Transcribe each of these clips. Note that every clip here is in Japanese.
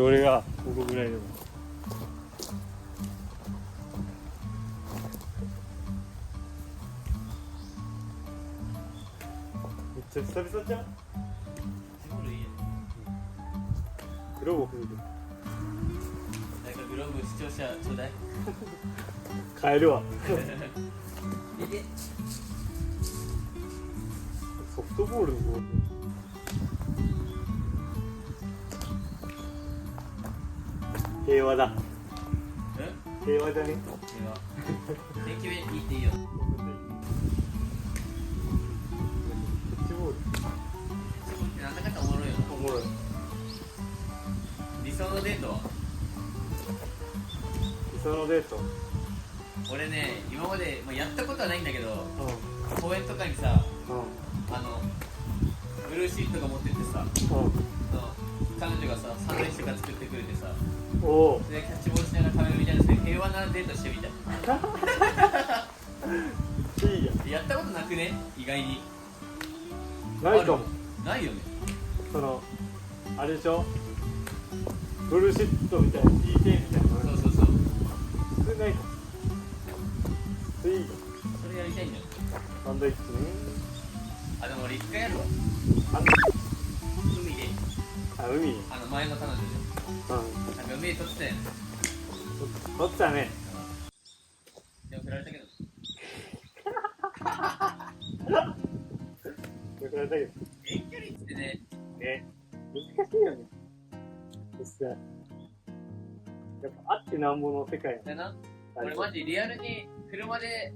俺がここぐらいでもめっちゃ久々じゃん。グローブ振る。なんかグローブ視聴者ちょうだい。買えるわ。ソフトボールのボール。平和だ。平和だね。電球いいっていいよ。キャッチボール。なんだかんだおもろいよな。おもろい。理想のデートは理想のデート。俺ね、今まで、やったことはないんだけど、う公園とかにさ、ん。うん。ブルーシートとか持ってってさ、彼女がさ、サンドイッチとか作ってくれてさ、おお。でキャッチボールしながら食べるみたいな、そういう平和なデートしてみたい。いいや。やったことなくね、意外に。ないかも。ないよね。そのあれでしょ。ブルーシットみたいな DJ みたいなの。そうそうそう。それないかも。いいよ。それやりたいんだよ。サンドイッチね。あ、でも俺一回やるわ。あ、海で、海。前の彼女で。うん。なんか海で撮ってたよね。撮ってたね。でも振られたけど。よくやったけど。遠距離ってね、ね。難しいよね。実際。やっぱあってなんぼの世界だな。俺マジリアルに車で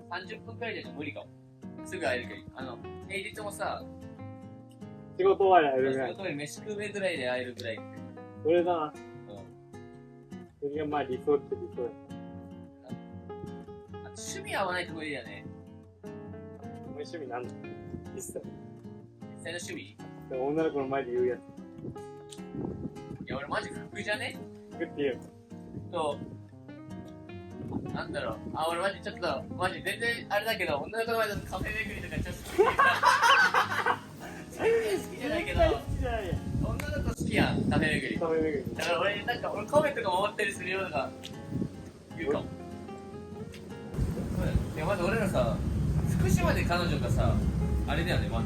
30分くらいじゃ無理かも。すぐ会えるけど。平日もさ、仕事終わり会えるぐらい。仕事より飯食うべぐらいで会えるぐらい。それだな。うん。それがまあ理想って理想や。趣味合わないと無理だよね。お前趣味なんだ一切。実際の趣味？でも女の子の前で言うやつ。いや、俺マジ服じゃね？服って言うよ。と、なんだろう。俺マジちょっと、マジ全然あれだけど、女の子の前だとカフェ巡りとかちょっと好きで。全然好きじゃないけど、好きじゃないやん。女の子好きやん、カフェ巡り。カフェ巡り。だから俺、なんか俺カフェとか回ったりするようなのが言うかも。いや、まず俺らさ、福島で彼女がさ、あれだよね、まず。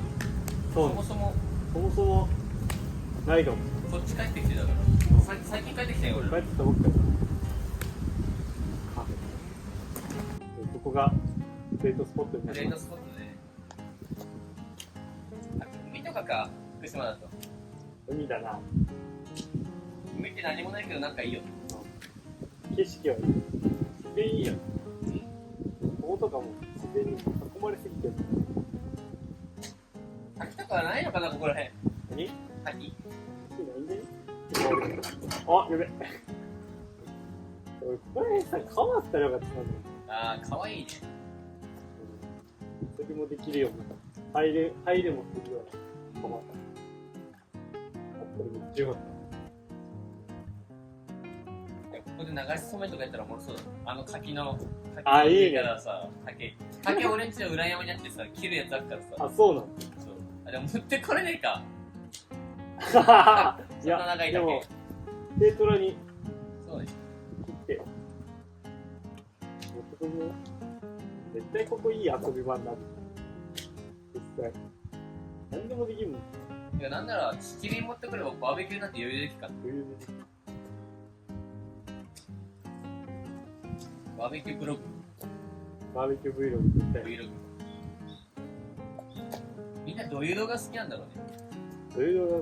そう。そもそも、そもそもないかも。こっち帰ってきてたから。最近帰ってきたよ、俺ら。帰ってきた僕から。カフェ。ここがデートスポットになデーります。トスポットで。海とかか、福島だと。海だな。海って何もないけどなんかいいよ。景色はいい。自然いいよ。こことかも自然に囲まれすぎてる。滝とかはないのかな、ここらへん。何？滝？ないんで？あ、やべ。俺ここら辺さ、川あったらよかったんだよ。あー、かわいいね。それもできるような。入れもするような。川あったらめっちゃよかった。ここで流しそうめんとかやったらおもろそうだ。柿のあ、いいね。からさ、竹俺んちの裏山にあってさ、切るやつあるからさ。あ、そうなの？そう。あ、でも持ってこれねえか。いそんな長いでも竹。軽トラにそうね。切って持ってくるよ。絶対ここいい遊び場になる。実際何でもできるもん。いや、なんなら、七輪持ってくればバーベキューなんて余裕でできるから。余裕でできる。バーベキューブログ。バーベキュー Vlog 絶対。 Vlog。みんなどういう動画好きなんだろうね。どういうのが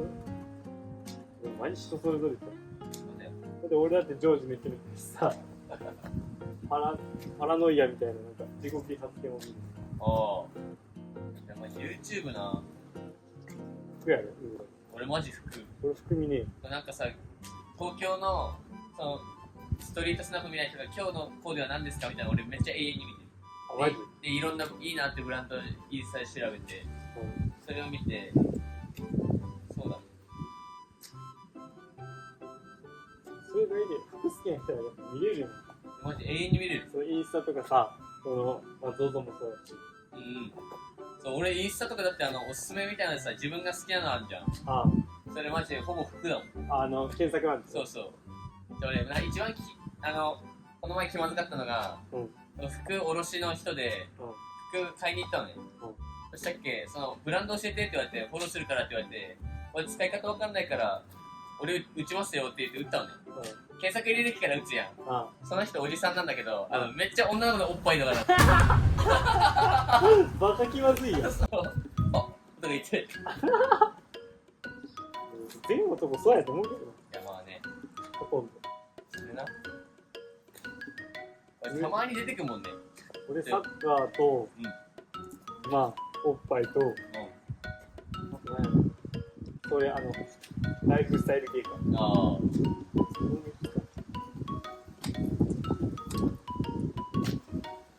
マジ人それぞれさ。そうだよ。だって俺だってジョージめっちゃ見てるしさ、パラノイアみたいな、なんか自己啓発系も見る。ああ。でも YouTube な。服やろ、俺マジ服。俺服見ねえ。なんかさ、東京のそのストリートスナップみたいな人が今日のコーデは何ですかみたいな俺めっちゃ永遠に見てる。あ、マジ？でいろんないいなってブランドインスタで調べて、それを見て、そうだ。それだけで服好きな人はやっぱ見れるよね。マジ永遠に見れる。そのインスタとかさ、その、まあ、ZOZO もそうだし。うん。そう、俺インスタとかだっておすすめみたいなさ、自分が好きなのあるじゃん。ああ、そそれマジでほぼ服だもん。検索なんですよ。そうそう。で俺一番この前気まずかったのが、服卸の人で服買いに行ったのね。そしたっけ、そのブランド教えてって言われて、フォローするからって言われて、これ使い方わかんないから俺打ちますよって言って打ったのね。検索入れる時から打つやん。その人おじさんなんだけど、めっちゃ女の子のおっぱいとかだった。バカ気まずいよ。そうあとか言って。全男そうやと思うけどな。いやまあね、ほとんど。それな。俺たまに出てくもんね。俺サッカーと、まあおっぱいと、あと何やろ、それライフスタイル系か。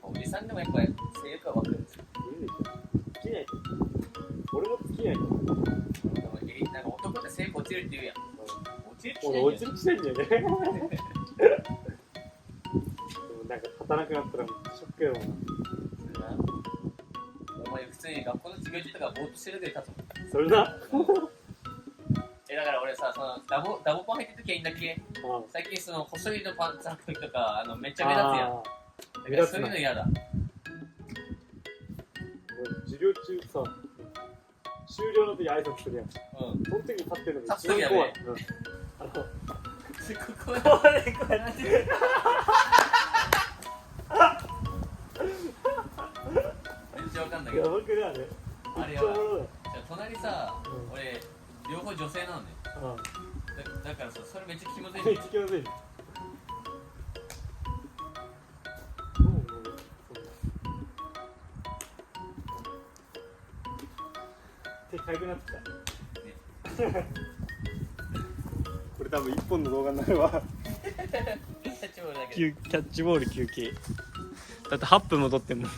おじさんでもやっぱり性欲は湧くんですよ。好きない。俺も好きない。なんか男って性欲落ちるって言うやん。落ちる俺落ちる気ないんだよね。でもなんか勝たなくなったらショックやろうな。お前普通に学校の授業中とかぼーっとしてるで立つもん。それな。だから俺さ、そのダボパン履いてる時はいいんだっけ。最近その細いのパンツ履く時とかめっちゃ目立つやん。だからそういうの嫌だ。授業中さ、終了の時挨拶するやん。その時に立ってるのが一番怖い。これなんて。めっちゃわかんないけど。やばくないあれ。あれは。隣さ、俺両方女性なのね。だからさ、それめっちゃ気まずい。めっちゃ気まずい。手かゆくなってきた。これ多分1本の動画になるわ。キャッチボール休憩。だって8分も撮ってんもん。